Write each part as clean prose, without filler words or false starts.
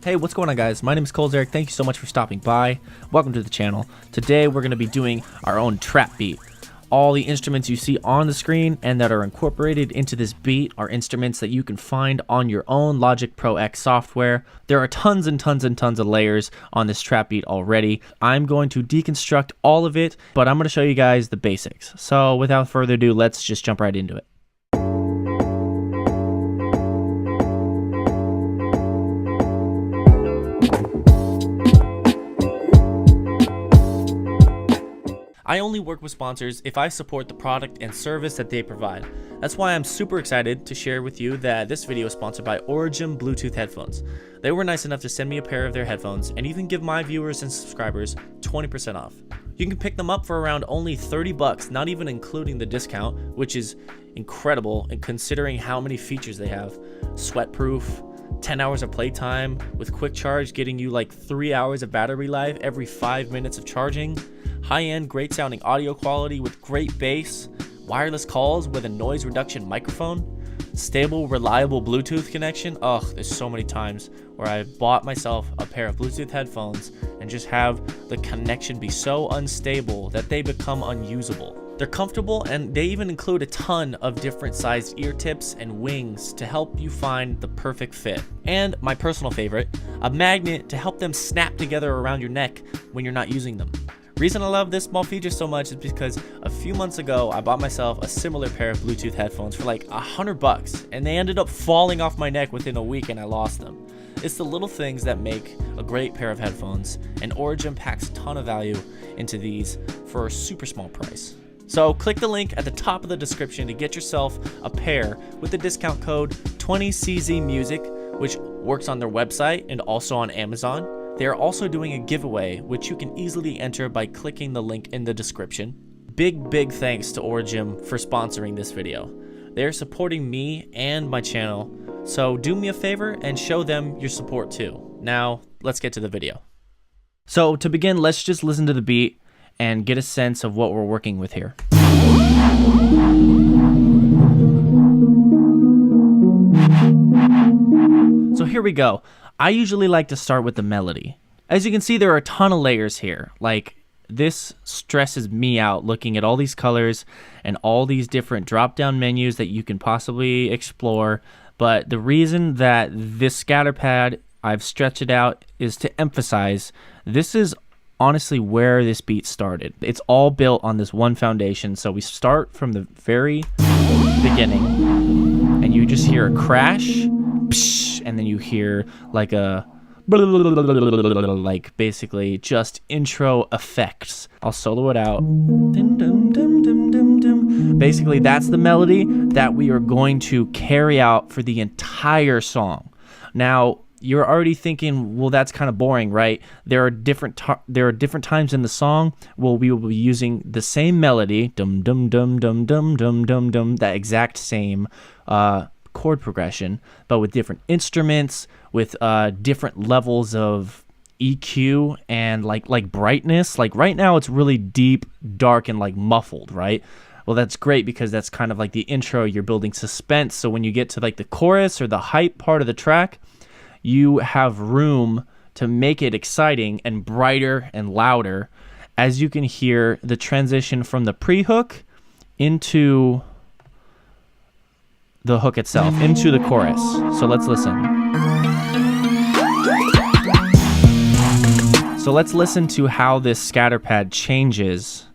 Hey, what's going on, guys? My name is Eric. Thank you so much for stopping by. Welcome to the channel. Today we're going to be doing our own trap beat. All the instruments you see on the screen and that are incorporated into this beat are instruments that you can find on your own Logic Pro X software. There are tons and tons and tons of layers on this trap beat already. I'm going to deconstruct all of it, but I'm going to show you guys the basics. So without further ado, let's just jump right into it. I only work with sponsors if I support the product and service that they provide. That's why I'm super excited to share with you that this video is sponsored by Origin Bluetooth headphones. They were nice enough to send me a pair of their headphones and even give my viewers and subscribers 20% off. You can pick them up for around only 30 bucks, not even including the discount, which is incredible and considering how many features they have. Sweatproof, 10 hours of playtime with quick charge, getting you like 3 hours of battery life every 5 minutes of charging. High-end, great sounding audio quality with great bass, wireless calls with a noise reduction microphone, stable, reliable Bluetooth connection. Ugh, there's so many times where I bought myself a pair of Bluetooth headphones and just have the connection be so unstable that they become unusable. They're comfortable and they even include a ton of different sized ear tips and wings to help you find the perfect fit. And my personal favorite, a magnet to help them snap together around your neck when you're not using them. Reason I love this small feature so much is because a few months ago I bought myself a similar pair of Bluetooth headphones for like 100 bucks and they ended up falling off my neck within a week and I lost them. It's the little things that make a great pair of headphones, and Origin packs a ton of value into these for a super small price. So click the link at the top of the description to get yourself a pair with the discount code 20CZMusic, which works on their website and also on Amazon. They are also doing a giveaway, which you can easily enter by clicking the link in the description. Big thanks to Origin for sponsoring this video. They are supporting me and my channel, so do me a favor and show them your support too. Now, let's get to the video. So to begin, let's just listen to the beat and get a sense of what we're working with here. So here we go. I usually like to start with the melody. As you can see, there are a ton of layers here. Like, this stresses me out looking at all these colors and all these different drop-down menus that you can possibly explore. But the reason that this scatter pad, I've stretched it out, is to emphasize this is honestly where this beat started. It's all built on this one foundation. So we start from the very beginning and you just hear a crash, and then you hear like a like basically just intro effects. I'll solo it out. Basically that's the melody that we are going to carry out for the entire song. Now you're already thinking, well, that's kind of boring, right? There are different times in the song where we will be using the same melody, dum dum dum dum dum dum dum dum, that exact same chord progression, but with different instruments, with different levels of EQ and like brightness. Like right now it's really deep, dark, and like muffled, right? Well, that's great because that's kind of like the intro. You're building suspense, so when you get to like the chorus or the hype part of the track, you have room to make it exciting and brighter and louder, as you can hear the transition from the pre-hook into the hook itself, into the chorus. So let's listen. So let's listen to how this scatter pad changes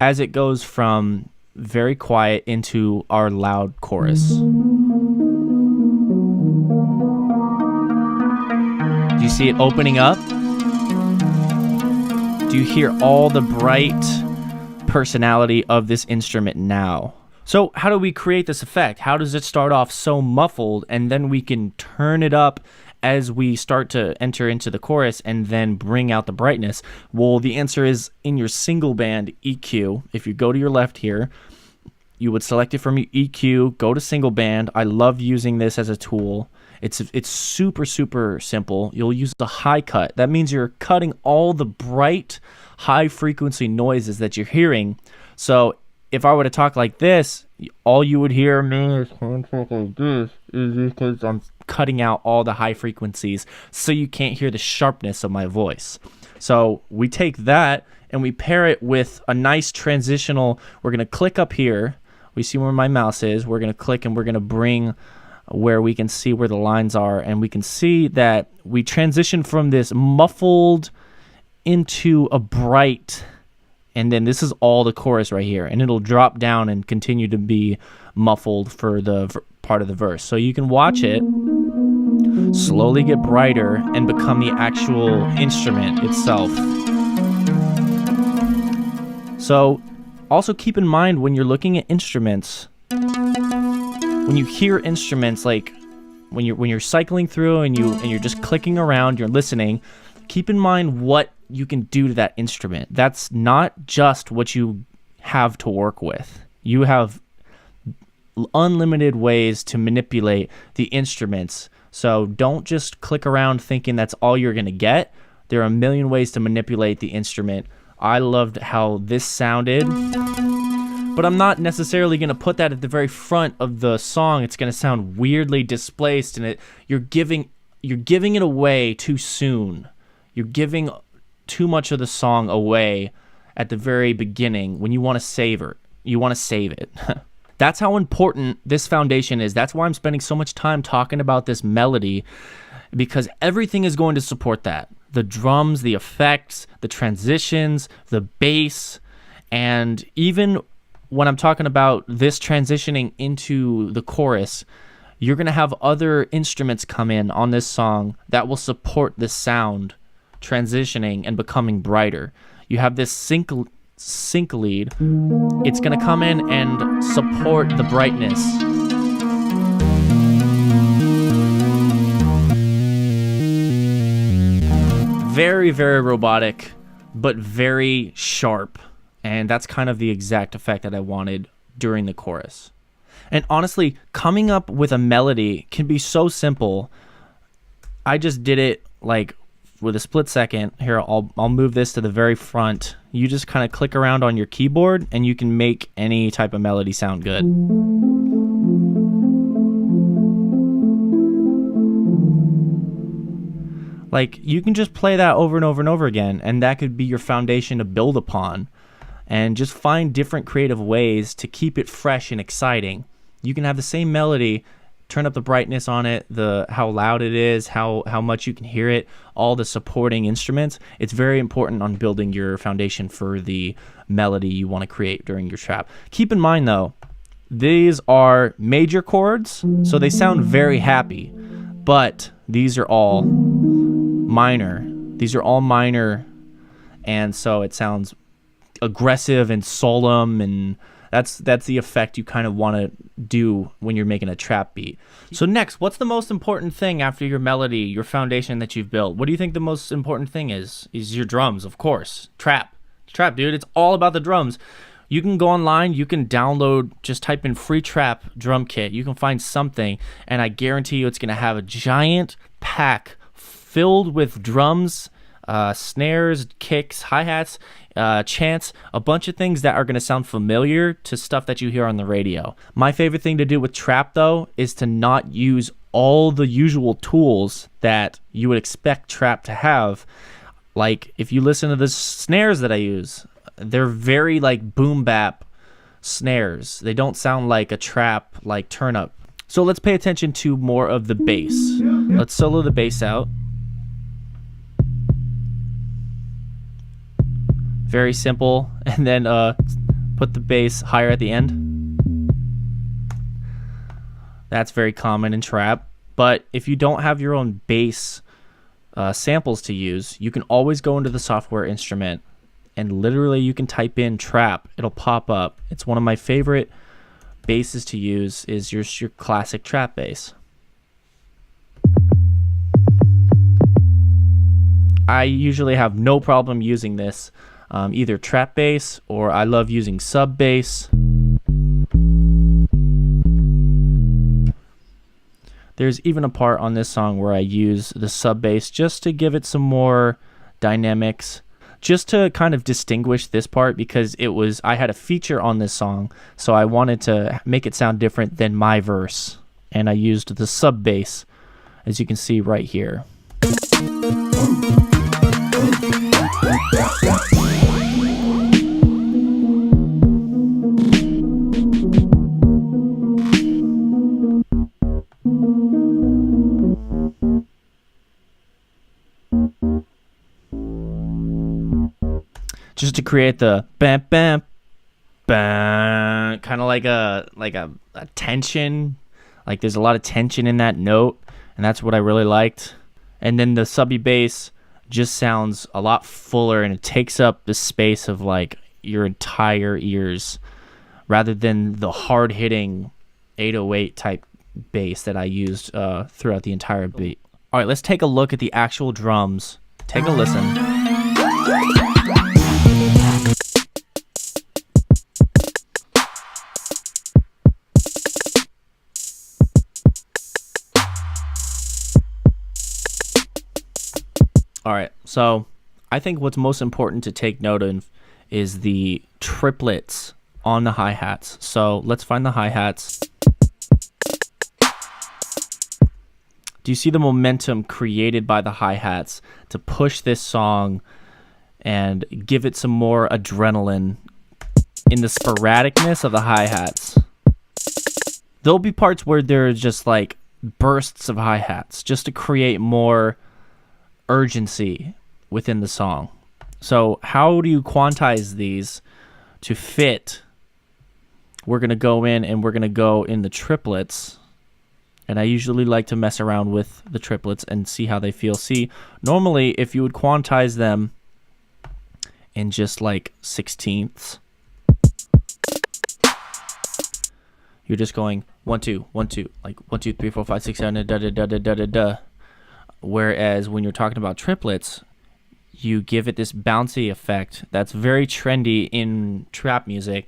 as it goes from very quiet into our loud chorus. Do you see it opening up? Do you hear all the bright personality of this instrument now? So how do we create this effect? How does it start off so muffled and then we can turn it up as we start to enter into the chorus and then bring out the brightness? Well, the answer is in your single band EQ. If you go to your left here, you would select it from your EQ, go to single band. I love using this as a tool. It's super simple. You'll use the high cut. That means you're cutting all the bright, high frequency noises that you're hearing. So if I were to talk like this, all you would hear me is talk like this is because I'm cutting out all the high frequencies so you can't hear the sharpness of my voice. So we take that and we pair it with a nice transitional. We're going to click up here. We see where my mouse is. We're going to click and we're going to bring where we can see where the lines are, and we can see that we transition from this muffled into a bright, and then this is all the chorus right here, and it'll drop down and continue to be muffled for the part of the verse. So you can watch it slowly get brighter and become the actual instrument itself. So also keep in mind when you're looking at instruments, when you hear instruments, like when you're cycling through and you're just clicking around, you're listening, keep in mind what you can do to that instrument. That's not just what you have to work with. You have unlimited ways to manipulate the instruments. So don't just click around thinking that's all you're going to get. There are a million ways to manipulate the instrument. I loved how this sounded, but I'm not necessarily going to put that at the very front of the song. It's going to sound weirdly displaced, and you're giving it away too soon. You're giving too much of the song away at the very beginning when you want to savor. You want to save it. That's how important this foundation is. That's why I'm spending so much time talking about this melody, because everything is going to support that. The drums, the effects, the transitions, the bass, and even when I'm talking about this transitioning into the chorus, you're going to have other instruments come in on this song that will support this sound transitioning and becoming brighter. You have this sync lead. It's going to come in and support the brightness. Very, very robotic, but very sharp. And that's kind of the exact effect that I wanted during the chorus. And honestly, coming up with a melody can be so simple. I just did it like with a split second. Here, I'll move this to the very front. You just kind of click around on your keyboard and you can make any type of melody sound good. Like, you can just play that over and over and over again, and that could be your foundation to build upon. And just find different creative ways to keep it fresh and exciting. You can have the same melody, turn up the brightness on it, how loud it is, how much you can hear it, all the supporting instruments. It's very important on building your foundation for the melody you want to create during your trap. Keep in mind though, these are major chords, so they sound very happy, but these are all minor. These are all minor, and so it sounds aggressive and solemn, and that's the effect you kind of want to do when you're making a trap beat. So next, what's the most important thing after your melody, your foundation that you've built? What do you think the most important thing is? Is your drums, of course. Trap, dude. It's all about the drums. You can go online, you can download, just type in free trap drum kit. You can find something, and I guarantee you it's going to have a giant pack filled with drums, snares, kicks, hi-hats, chants, a bunch of things that are going to sound familiar to stuff that you hear on the radio. My favorite thing to do with trap, though, is to not use all the usual tools that you would expect trap to have. Like, if you listen to the snares that I use, they're very like boom bap snares. They don't sound like a trap like turn up. So let's pay attention to more of the bass. Let's solo the bass out. Very simple. And then put the bass higher at the end. That's very common in trap. But if you don't have your own bass samples to use, you can always go into the software instrument and literally you can type in trap. It'll pop up. It's one of my favorite basses to use, is your classic trap bass. I usually have no problem using this, either trap bass, or I love using sub bass. There's even a part on this song where I use the sub bass just to give it some more dynamics. just to kind of distinguish this part, because I had a feature on this song, so I wanted to make it sound different than my verse, and I used the sub bass, as you can see right here. Just to create the bam bam bam, kind of like a tension, like there's a lot of tension in that note, and that's what I really liked. And then the subby bass just sounds a lot fuller, and it takes up the space of like your entire ears, rather than the hard hitting 808 type bass that I used throughout the entire beat. All right, let's take a look at the actual drums. Take a listen. All right, so I think what's most important to take note of is the triplets on the hi-hats. So let's find the hi-hats. Do you see the momentum created by the hi-hats to push this song and give it some more adrenaline in the sporadicness of the hi-hats? There'll be parts where there's just like bursts of hi-hats just to create more urgency within the song. So how do you quantize these to fit? We're going to go in and we're going to go in the triplets. And I usually like to mess around with the triplets and see how they feel. See, normally if you would quantize them in just like sixteenths, you're just going 1 2 1 2, like 1 2 3 4 5 6 7 da da da da da da da. Whereas when you're talking about triplets, you give it this bouncy effect that's very trendy in trap music.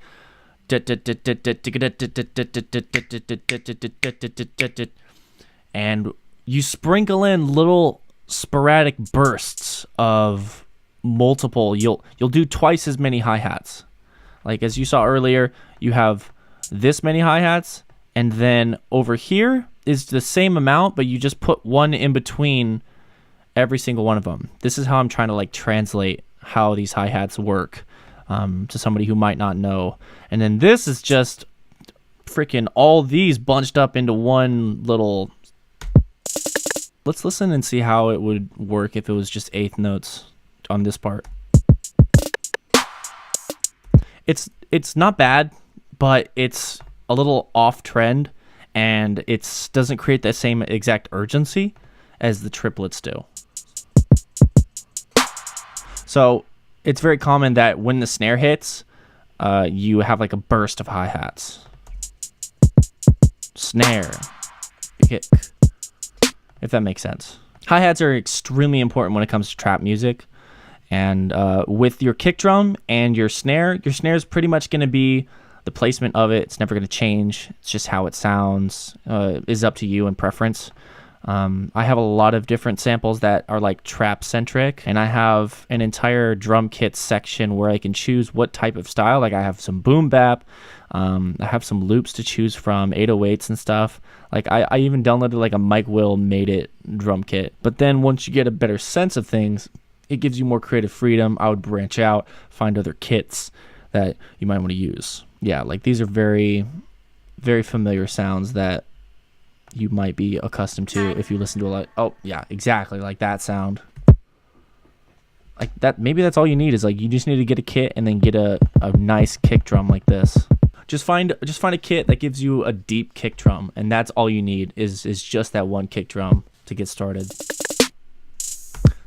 And you sprinkle in little sporadic bursts of multiple. You'll do twice as many hi-hats. Like as you saw earlier, you have this many hi-hats, and then over here is the same amount, but you just put one in between every single one of them. This is how I'm trying to like translate how these hi-hats work to somebody who might not know. And then this is just freaking all these bunched up into one little. Let's listen and see how it would work if it was just eighth notes on this part. It's not bad, but it's a little off trend, and it doesn't create the same exact urgency as the triplets do. So it's very common that when the snare hits, you have like a burst of hi-hats. Snare, kick, if that makes sense. Hi-hats are extremely important when it comes to trap music. And with your kick drum and your snare is pretty much going to be the placement of it. It's never going to change. It's just how it sounds. Is up to you and preference. I have a lot of different samples that are like trap centric, and I have an entire drum kit section where I can choose what type of style. Like I have some boom bap, I have some loops to choose from, 808s and stuff. Like I even downloaded like a Mike Will made it drum kit. But then once you get a better sense of things, it gives you more creative freedom. I would branch out, find other kits that you might want to use. Yeah, like these are very, very familiar sounds that you might be accustomed to if you listen to a lot. Oh yeah, exactly, like that sound. Like that, maybe that's all you need, is like you just need to get a kit and then get a nice kick drum like this. Just find a kit that gives you a deep kick drum, and that's all you need is just that one kick drum to get started.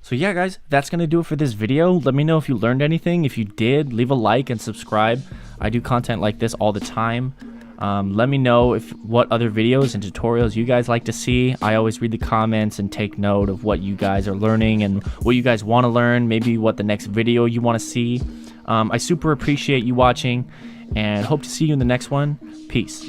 So yeah guys, that's gonna do it for this video. Let me know if you learned anything. If you did, leave a like and subscribe. I do content like this all the time. Let me know what other videos and tutorials you guys like to see. I always read the comments and take note of what you guys are learning and what you guys want to learn, maybe what the next video you want to see. I super appreciate you watching and hope to see you in the next one. Peace.